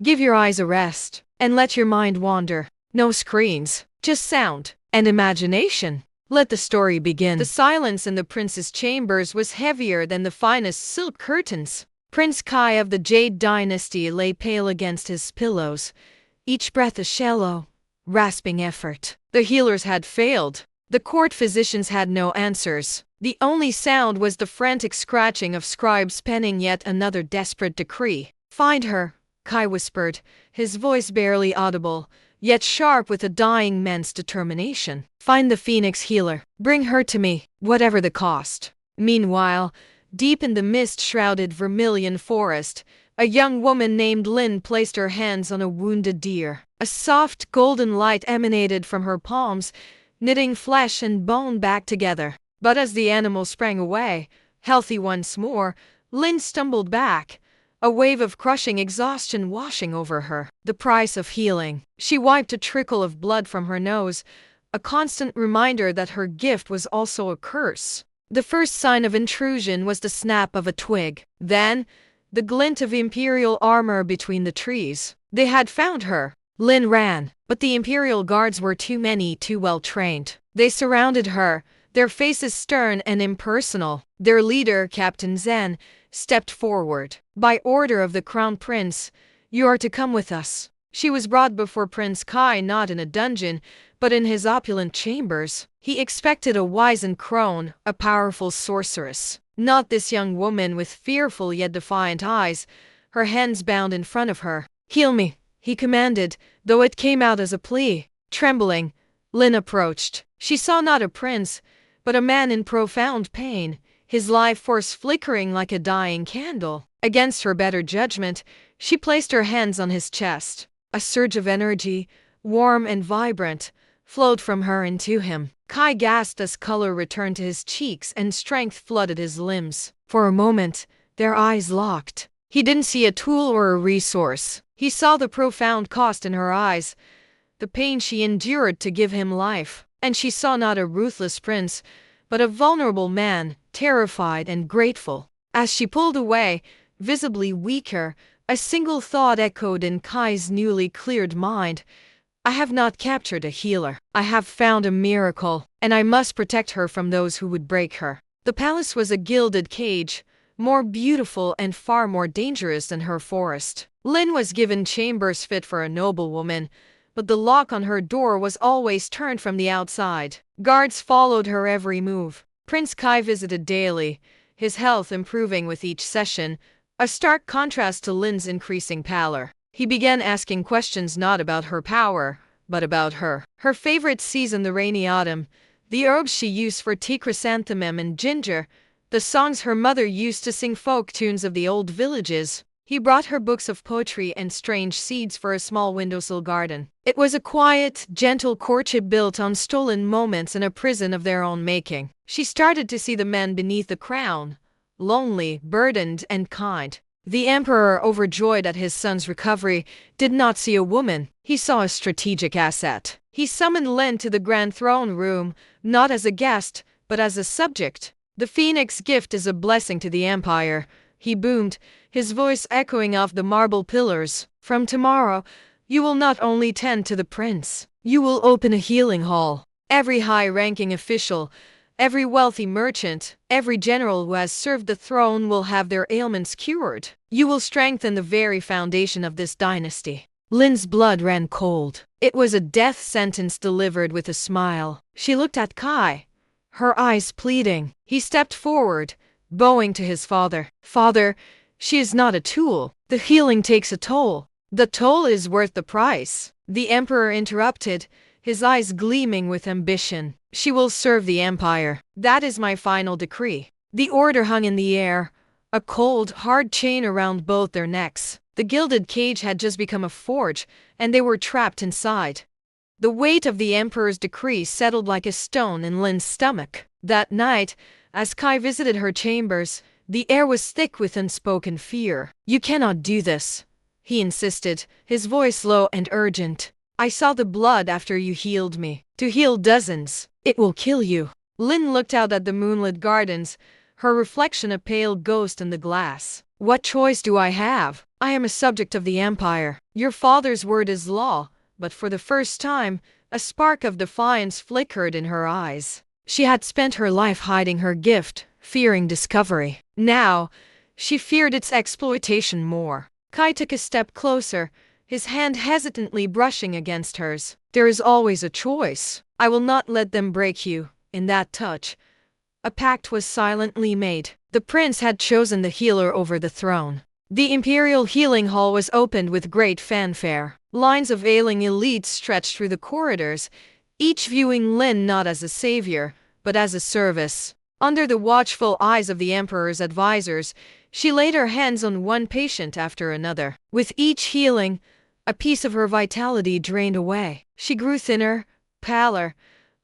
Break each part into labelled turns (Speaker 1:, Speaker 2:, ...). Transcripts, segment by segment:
Speaker 1: Give your eyes a rest, and let your mind wander. No screens, just sound and imagination. Let the story begin. The silence in the prince's chambers was heavier than the finest silk curtains. Prince Kai of the Jade Dynasty lay pale against his pillows, each breath a shallow, rasping effort. The healers had failed. The court physicians had no answers. The only sound was the frantic scratching of scribes penning yet another desperate decree. Find her, Kai whispered, his voice barely audible, yet sharp with a dying man's determination. Find the Phoenix healer. Bring her to me, whatever the cost. Meanwhile, deep in the mist-shrouded vermilion forest, a young woman named Lin placed her hands on a wounded deer. A soft, golden light emanated from her palms, knitting flesh and bone back together. But as the animal sprang away, healthy once more, Lin stumbled back, a wave of crushing exhaustion washing over her. The price of healing. She wiped a trickle of blood from her nose, a constant reminder that her gift was also a curse. The first sign of intrusion was the snap of a twig. Then, the glint of imperial armor between the trees. They had found her. Lin ran, but the imperial guards were too many, too well trained. They surrounded her, their faces stern and impersonal. Their leader, Captain Zen, stepped forward. By order of the crown prince, you are to come with us. She was brought before Prince Kai not in a dungeon, but in his opulent chambers. He expected a wizened crone, a powerful sorceress. Not this young woman with fearful yet defiant eyes, her hands bound in front of her. Heal me, he commanded, though it came out as a plea. Trembling, Lin approached. She saw not a prince, but a man in profound pain, his life force flickering like a dying candle. Against her better judgment, she placed her hands on his chest. A surge of energy, warm and vibrant, flowed from her into him. Kai gasped as color returned to his cheeks and strength flooded his limbs. For a moment, their eyes locked. He didn't see a tool or a resource. He saw the profound cost in her eyes, the pain she endured to give him life. And she saw not a ruthless prince, but a vulnerable man, terrified and grateful. As she pulled away, visibly weaker, a single thought echoed in Kai's newly cleared mind. I have not captured a healer. I have found a miracle, and I must protect her from those who would break her. The palace was a gilded cage, more beautiful and far more dangerous than her forest. Lin was given chambers fit for a noblewoman, but the lock on her door was always turned from the outside. Guards followed her every move. Prince Kai visited daily, his health improving with each session, a stark contrast to Lin's increasing pallor. He began asking questions not about her power, but about her. Her favorite season, the rainy autumn, the herbs she used for tea, chrysanthemum and ginger, the songs her mother used to sing, folk tunes of the old villages. He brought her books of poetry and strange seeds for a small windowsill garden. It was a quiet, gentle courtship built on stolen moments in a prison of their own making. She started to see the men beneath the crown, lonely, burdened, and kind. The emperor, overjoyed at his son's recovery, did not see a woman. He saw a strategic asset. He summoned Lin to the grand throne room, not as a guest, but as a subject. The Phoenix gift is a blessing to the empire, he boomed, his voice echoing off the marble pillars. From tomorrow, you will not only tend to the prince, you will open a healing hall. Every high-ranking official, every wealthy merchant, every general who has served the throne will have their ailments cured. You will strengthen the very foundation of this dynasty. Lin's blood ran cold. It was a death sentence delivered with a smile. She looked at Kai, her eyes pleading. He stepped forward, bowing to his father. Father, she is not a tool. The healing takes a toll. The toll is worth the price. The emperor interrupted, his eyes gleaming with ambition. She will serve the empire. That is my final decree. The order hung in the air, a cold, hard chain around both their necks. The gilded cage had just become a forge, and they were trapped inside. The weight of the emperor's decree settled like a stone in Lin's stomach. That night, as Kai visited her chambers, the air was thick with unspoken fear. You cannot do this, he insisted, his voice low and urgent. I saw the blood after you healed me. To heal dozens, it will kill you. Lin looked out at the moonlit gardens, her reflection a pale ghost in the glass. What choice do I have? I am a subject of the Empire. Your father's word is law. But for the first time, a spark of defiance flickered in her eyes. She had spent her life hiding her gift, fearing discovery. Now, she feared its exploitation more. Kai took a step closer, his hand hesitantly brushing against hers. There is always a choice. I will not let them break you. In that touch, a pact was silently made. The prince had chosen the healer over the throne. The Imperial Healing Hall was opened with great fanfare. Lines of ailing elites stretched through the corridors, each viewing Lin not as a savior, but as a service. Under the watchful eyes of the Emperor's advisors, she laid her hands on one patient after another. With each healing, a piece of her vitality drained away. She grew thinner, paler,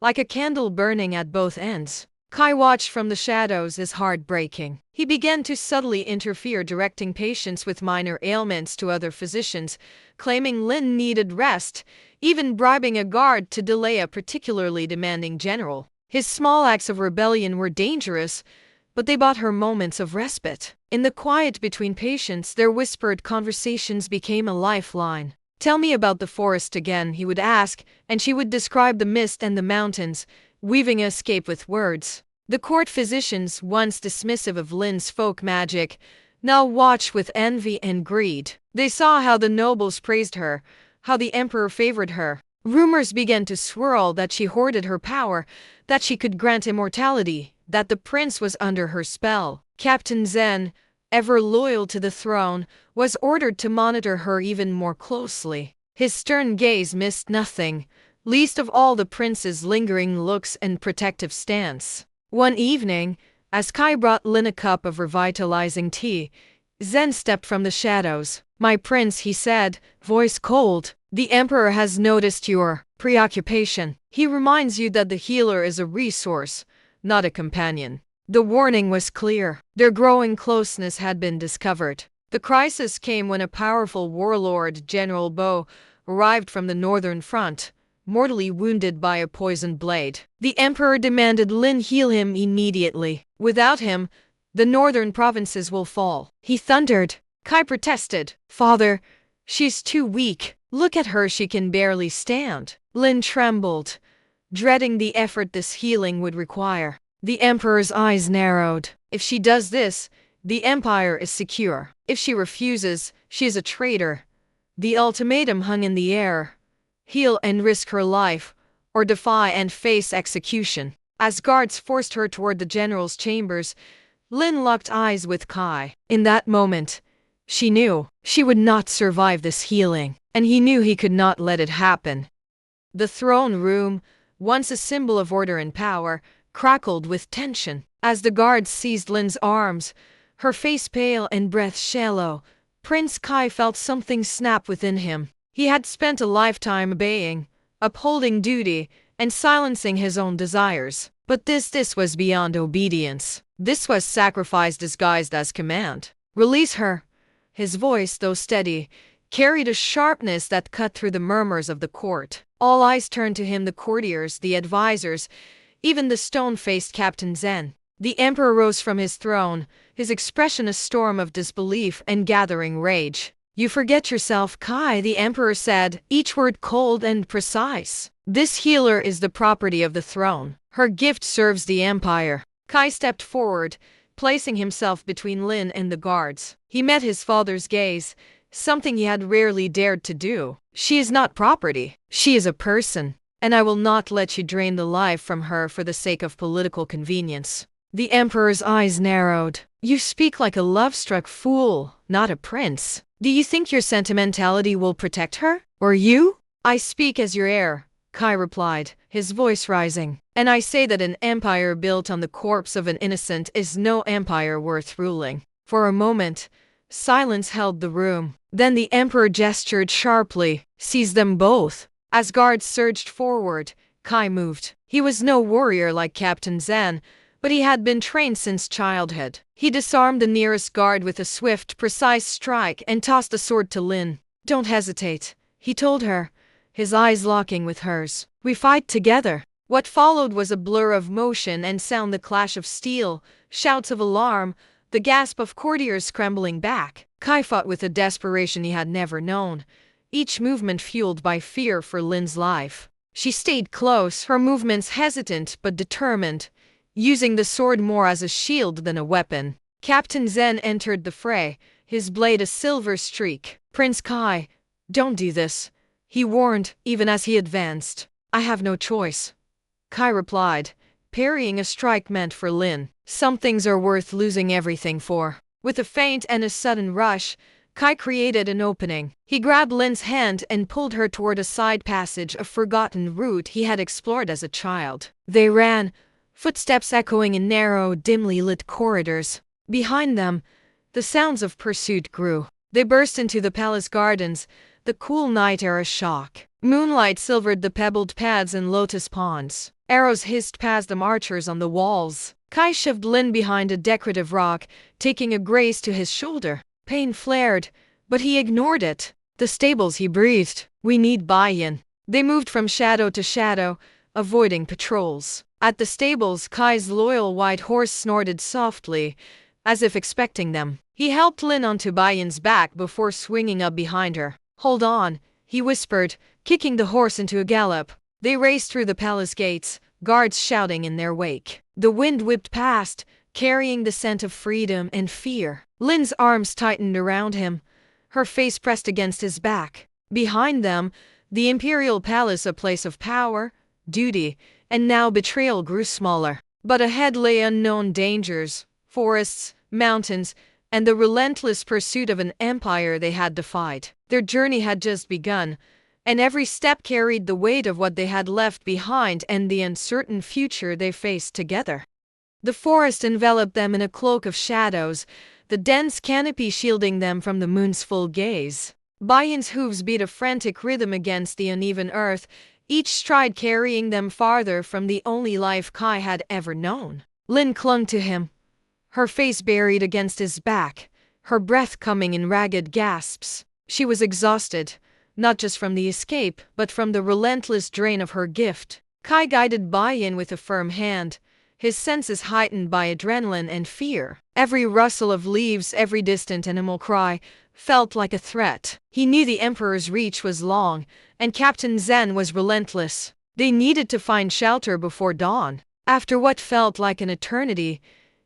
Speaker 1: like a candle burning at both ends. Kai watched from the shadows, his heart breaking. He began to subtly interfere, directing patients with minor ailments to other physicians, claiming Lin needed rest, even bribing a guard to delay a particularly demanding general. His small acts of rebellion were dangerous, but they bought her moments of respite. In the quiet between patients, their whispered conversations became a lifeline. Tell me about the forest again, he would ask, and she would describe the mist and the mountains, weaving an escape with words. The court physicians, once dismissive of Lin's folk magic, now watched with envy and greed. They saw how the nobles praised her, how the emperor favored her. Rumors began to swirl that she hoarded her power, that she could grant immortality, that the prince was under her spell. Captain Zen, ever loyal to the throne, was ordered to monitor her even more closely. His stern gaze missed nothing, least of all the prince's lingering looks and protective stance. One evening, as Kai brought Lin a cup of revitalizing tea, Zen stepped from the shadows. My prince, he said, voice cold, the emperor has noticed your preoccupation. He reminds you that the healer is a resource, not a companion. The warning was clear. Their growing closeness had been discovered. The crisis came when a powerful warlord, General Bo, arrived from the northern front, mortally wounded by a poisoned blade. The emperor demanded Lin heal him immediately. Without him, the northern provinces will fall. He thundered. Kai protested. Father, she's too weak. Look at her, she can barely stand. Lin trembled, dreading the effort this healing would require. The emperor's eyes narrowed. If she does this, the empire is secure. If she refuses, she is a traitor. The ultimatum hung in the air. Heal and risk her life, or defy and face execution. As guards forced her toward the general's chambers, Lin locked eyes with Kai. In that moment, she knew she would not survive this healing, and he knew he could not let it happen. The throne room, once a symbol of order and power, crackled with tension. As the guards seized Lin's arms, her face pale and breath shallow, Prince Kai felt something snap within him. He had spent a lifetime obeying, upholding duty, and silencing his own desires. But this was beyond obedience. This was sacrifice disguised as command. Release her. His voice, though steady, carried a sharpness that cut through the murmurs of the court. All eyes turned to him, the courtiers, the advisors, even the stone-faced Captain Zen. The emperor rose from his throne, his expression a storm of disbelief and gathering rage. You forget yourself, Kai, the emperor said, each word cold and precise. This healer is the property of the throne. Her gift serves the empire. Kai stepped forward, placing himself between Lin and the guards. He met his father's gaze, something he had rarely dared to do. She is not property. She is a person, and I will not let you drain the life from her for the sake of political convenience. The emperor's eyes narrowed. You speak like a love-struck fool, not a prince. Do you think your sentimentality will protect her? Or you? I speak as your heir, Kai replied, his voice rising. And I say that an empire built on the corpse of an innocent is no empire worth ruling. For a moment, silence held the room. Then the emperor gestured sharply. Seize them both. As guards surged forward, Kai moved. He was no warrior like Captain Zen, but he had been trained since childhood. He disarmed the nearest guard with a swift, precise strike and tossed the sword to Lin. Don't hesitate, he told her, his eyes locking with hers. We fight together. What followed was a blur of motion and sound, the clash of steel, shouts of alarm, the gasp of courtiers scrambling back. Kai fought with a desperation he had never known, each movement fueled by fear for Lin's life. She stayed close, her movements hesitant but determined, using the sword more as a shield than a weapon. Captain Zen entered the fray, his blade a silver streak. "Prince Kai, don't do this," he warned, even as he advanced. "I have no choice," Kai replied, parrying a strike meant for Lin. "Some things are worth losing everything for." With a feint and a sudden rush, Kai created an opening. He grabbed Lin's hand and pulled her toward a side passage, a forgotten route he had explored as a child. They ran, footsteps echoing in narrow, dimly lit corridors. Behind them, the sounds of pursuit grew. They burst into the palace gardens, the cool night air a shock. Moonlight silvered the pebbled paths and lotus ponds. Arrows hissed past the archers on the walls. Kai shoved Lin behind a decorative rock, taking a graze to his shoulder. Pain flared, but he ignored it. "The stables," he breathed. "We need buy-in." They moved from shadow to shadow, avoiding patrols. At the stables, Kai's loyal white horse snorted softly, as if expecting them. He helped Lin onto Bayin's back before swinging up behind her. "Hold on," he whispered, kicking the horse into a gallop. They raced through the palace gates, guards shouting in their wake. The wind whipped past, carrying the scent of freedom and fear. Lin's arms tightened around him, her face pressed against his back. Behind them, the imperial palace, a place of power, duty, and now betrayal, grew smaller. But ahead lay unknown dangers, forests, mountains, and the relentless pursuit of an empire they had defied. Their journey had just begun, and every step carried the weight of what they had left behind and the uncertain future they faced together. The forest enveloped them in a cloak of shadows, the dense canopy shielding them from the moon's full gaze. Bayin's hooves beat a frantic rhythm against the uneven earth, each stride carrying them farther from the only life Kai had ever known. Lin clung to him, her face buried against his back, her breath coming in ragged gasps. She was exhausted, not just from the escape, but from the relentless drain of her gift. Kai guided Bayin with a firm hand, his senses heightened by adrenaline and fear. Every rustle of leaves, every distant animal cry, felt like a threat. He knew the Emperor's reach was long, and Captain Zen was relentless. They needed to find shelter before dawn. After what felt like an eternity,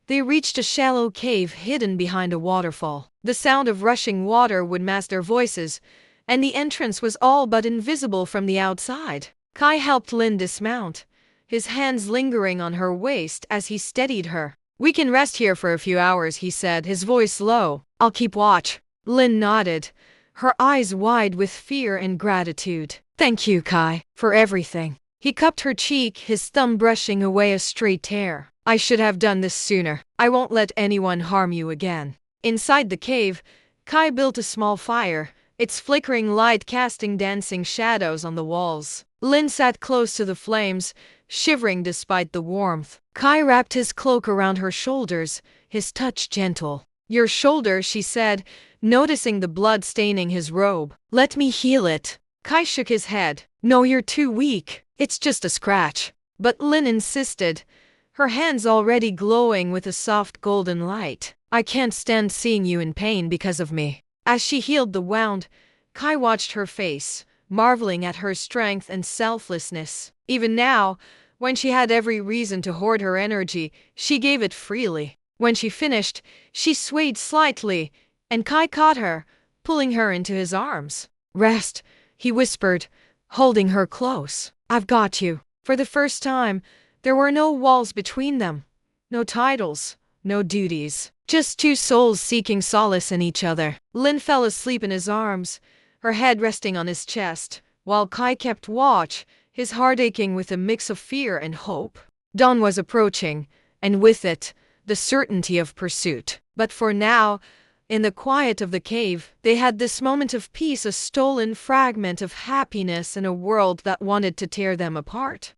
Speaker 1: they reached a shallow cave hidden behind a waterfall. The sound of rushing water would mask their voices, and the entrance was all but invisible from the outside. Kai helped Lin dismount, his hands lingering on her waist as he steadied her. "We can rest here for a few hours," he said, his voice low. "I'll keep watch." Lin nodded, her eyes wide with fear and gratitude. "Thank you, Kai, for everything." He cupped her cheek, his thumb brushing away a stray tear. "I should have done this sooner. I won't let anyone harm you again." Inside the cave, Kai built a small fire, its flickering light casting dancing shadows on the walls. Lin sat close to the flames, shivering despite the warmth. Kai wrapped his cloak around her shoulders, his touch gentle. "Your shoulder," she said, noticing the blood staining his robe. "Let me heal it." Kai shook his head. "No, you're too weak. It's just a scratch." But Lin insisted, her hands already glowing with a soft golden light. "I can't stand seeing you in pain because of me." As she healed the wound, Kai watched her face, marveling at her strength and selflessness. Even now, when she had every reason to hoard her energy, she gave it freely. When she finished, she swayed slightly, and Kai caught her, pulling her into his arms. "Rest," he whispered, holding her close. "I've got you." For the first time, there were no walls between them, no titles, no duties. Just two souls seeking solace in each other. Lin fell asleep in his arms, her head resting on his chest, while Kai kept watch, his heart aching with a mix of fear and hope. Dawn was approaching, and with it, the certainty of pursuit. But for now, in the quiet of the cave, they had this moment of peace, a stolen fragment of happiness in a world that wanted to tear them apart.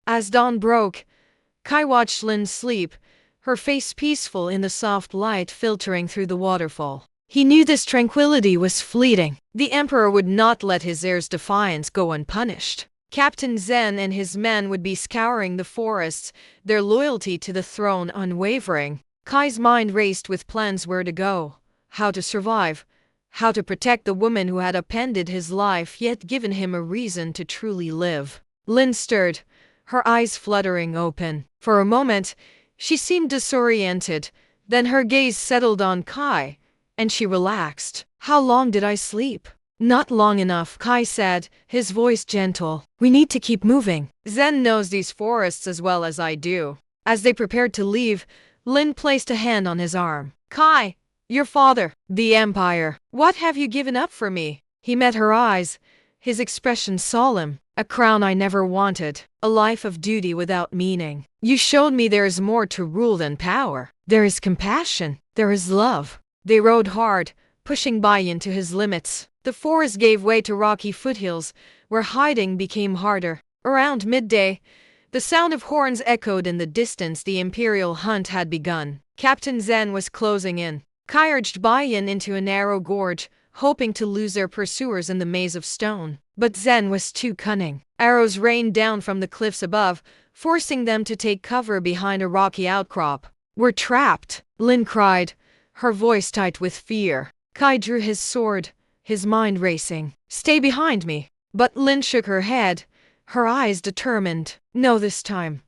Speaker 1: As dawn broke, Kai watched Lin sleep, her face peaceful in the soft light filtering through the waterfall. He knew this tranquility was fleeting. The Emperor would not let his heir's defiance go unpunished. Captain Zen and his men would be scouring the forests, their loyalty to the throne unwavering. Kai's mind raced with plans: where to go, how to survive, how to protect the woman who had upended his life yet given him a reason to truly live. Lin stirred, her eyes fluttering open. For a moment, she seemed disoriented, then her gaze settled on Kai, and she relaxed. How long did I sleep? Not long enough, Kai said, his voice gentle. We need to keep moving. Zen knows these forests as well as I do. As they prepared to leave, Lin placed a hand on his arm. Kai, your father, the Empire. What have you given up for me? He met her eyes, his expression solemn. A crown I never wanted, a life of duty without meaning. You showed me there is more to rule than power. There is compassion, there is love. They rode hard, pushing Bayan to his limits. The forest gave way to rocky foothills, where hiding became harder. Around midday, the sound of horns echoed in the distance. The imperial hunt had begun. Captain Zen was closing in. Kai urged Bayan into a narrow gorge, hoping to lose their pursuers in the maze of stone. But Zen was too cunning. Arrows rained down from the cliffs above, forcing them to take cover behind a rocky outcrop. We're trapped, Lin cried, her voice tight with fear. Kai drew his sword, his mind racing. Stay behind me. But Lin shook her head, her eyes determined. No, this time.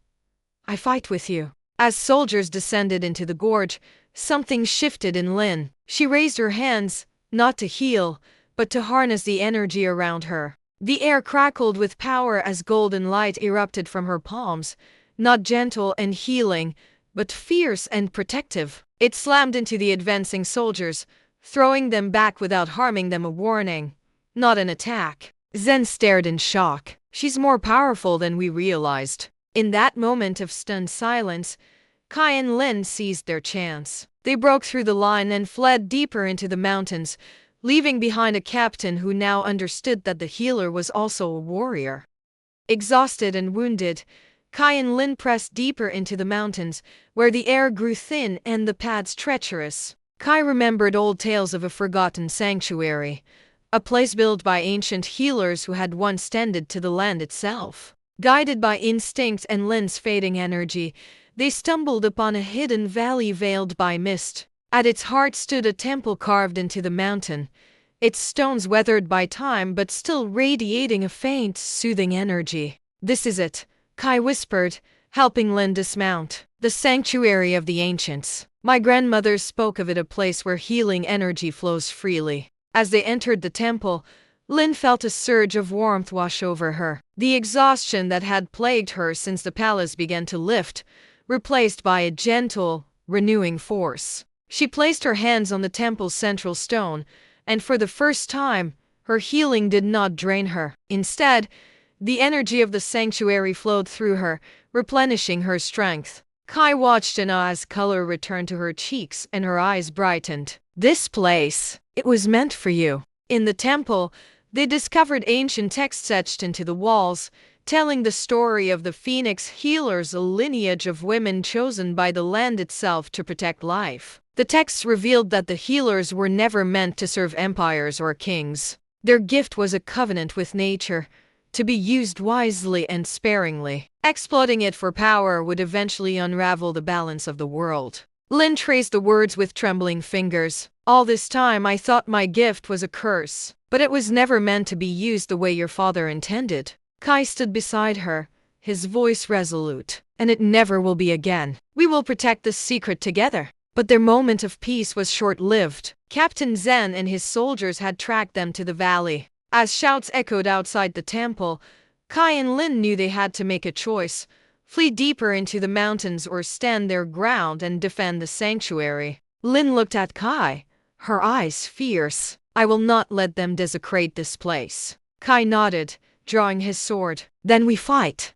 Speaker 1: I fight with you. As soldiers descended into the gorge, something shifted in Lin. She raised her hands, not to heal, but to harness the energy around her. The air crackled with power as golden light erupted from her palms, not gentle and healing, but fierce and protective. It slammed into the advancing soldiers, throwing them back without harming them. A warning, not an attack. Zen stared in shock. She's more powerful than we realized. In that moment of stunned silence, Kai and Lin seized their chance. They broke through the line and fled deeper into the mountains, leaving behind a captain who now understood that the healer was also a warrior. Exhausted and wounded, Kai and Lin pressed deeper into the mountains, where the air grew thin and the paths treacherous. Kai remembered old tales of a forgotten sanctuary, a place built by ancient healers who had once tended to the land itself. Guided by instinct and Lin's fading energy, they stumbled upon a hidden valley veiled by mist. At its heart stood a temple carved into the mountain, its stones weathered by time but still radiating a faint, soothing energy. This is it, Kai whispered, helping Lin dismount. The sanctuary of the ancients. My grandmother spoke of it, a place where healing energy flows freely. As they entered the temple, Lin felt a surge of warmth wash over her. The exhaustion that had plagued her since the palace began to lift, replaced by a gentle, renewing force. She placed her hands on the temple's central stone, and for the first time, her healing did not drain her. Instead, the energy of the sanctuary flowed through her, replenishing her strength. Kai watched in awe as color returned to her cheeks and her eyes brightened. This place, it was meant for you. In the temple, they discovered ancient texts etched into the walls, telling the story of the Phoenix Healers, a lineage of women chosen by the land itself to protect life. The texts revealed that the healers were never meant to serve empires or kings. Their gift was a covenant with nature, to be used wisely and sparingly. Exploiting it for power would eventually unravel the balance of the world. Lin traced the words with trembling fingers. All this time I thought my gift was a curse, but it was never meant to be used the way your father intended. Kai stood beside her, his voice resolute. And it never will be again. We will protect this secret together. But their moment of peace was short-lived. Captain Zen and his soldiers had tracked them to the valley. As shouts echoed outside the temple, Kai and Lin knew they had to make a choice: flee deeper into the mountains or stand their ground and defend the sanctuary. Lin looked at Kai, her eyes fierce. I will not let them desecrate this place. Kai nodded, drawing his sword. Then we fight.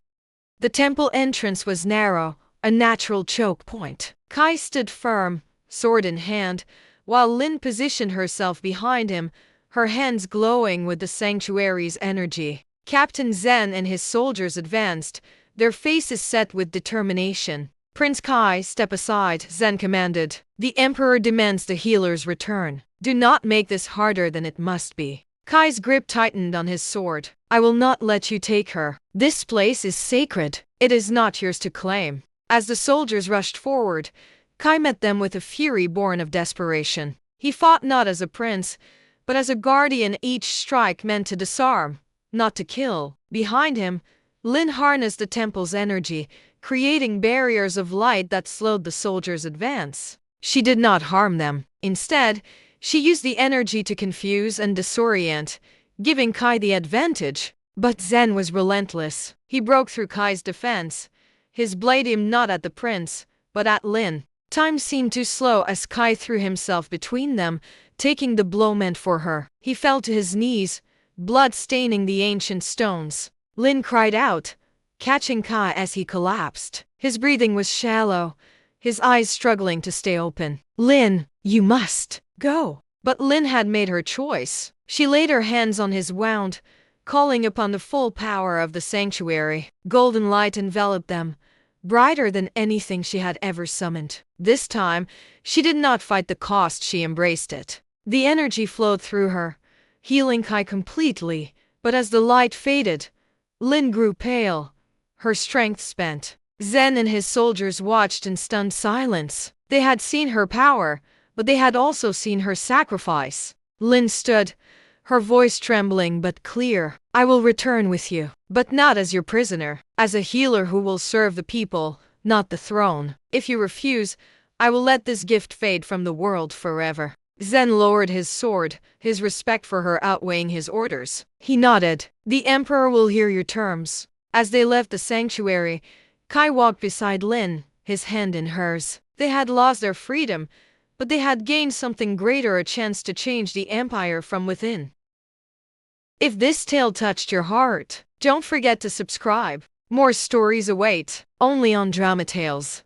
Speaker 1: The temple entrance was narrow, a natural choke point. Kai stood firm, sword in hand, while Lin positioned herself behind him, her hands glowing with the sanctuary's energy. Captain Zen and his soldiers advanced, their faces set with determination. Prince Kai, step aside, Zen commanded. The Emperor demands the healer's return. Do not make this harder than it must be. Kai's grip tightened on his sword. I will not let you take her. This place is sacred. It is not yours to claim. As the soldiers rushed forward, Kai met them with a fury born of desperation. He fought not as a prince, but as a guardian, each strike meant to disarm, not to kill. Behind him, Lin harnessed the temple's energy, creating barriers of light that slowed the soldiers' advance. She did not harm them. Instead, she used the energy to confuse and disorient, giving Kai the advantage. But Zen was relentless. He broke through Kai's defense. His blade aimed not at the prince, but at Lin. Time seemed too slow as Kai threw himself between them, taking the blow meant for her. He fell to his knees, blood staining the ancient stones. Lin cried out, catching Kai as he collapsed. His breathing was shallow, his eyes struggling to stay open. "Lin, you must go." But Lin had made her choice. She laid her hands on his wound, calling upon the full power of the sanctuary. Golden light enveloped them, brighter than anything she had ever summoned. This time, she did not fight the cost, she embraced it. The energy flowed through her, healing Kai completely, but as the light faded, Lin grew pale, her strength spent. Zen and his soldiers watched in stunned silence. They had seen her power, but they had also seen her sacrifice. Lin stood, her voice trembling but clear. "I will return with you, but not as your prisoner, as a healer who will serve the people, not the throne. If you refuse, I will let this gift fade from the world forever." Zen lowered his sword, his respect for her outweighing his orders. He nodded. "The emperor will hear your terms." As they left the sanctuary, Kai walked beside Lin, his hand in hers. They had lost their freedom, but they had gained something greater, a chance to change the empire from within. If this tale touched your heart, don't forget to subscribe. More stories await, only on Drama Tales.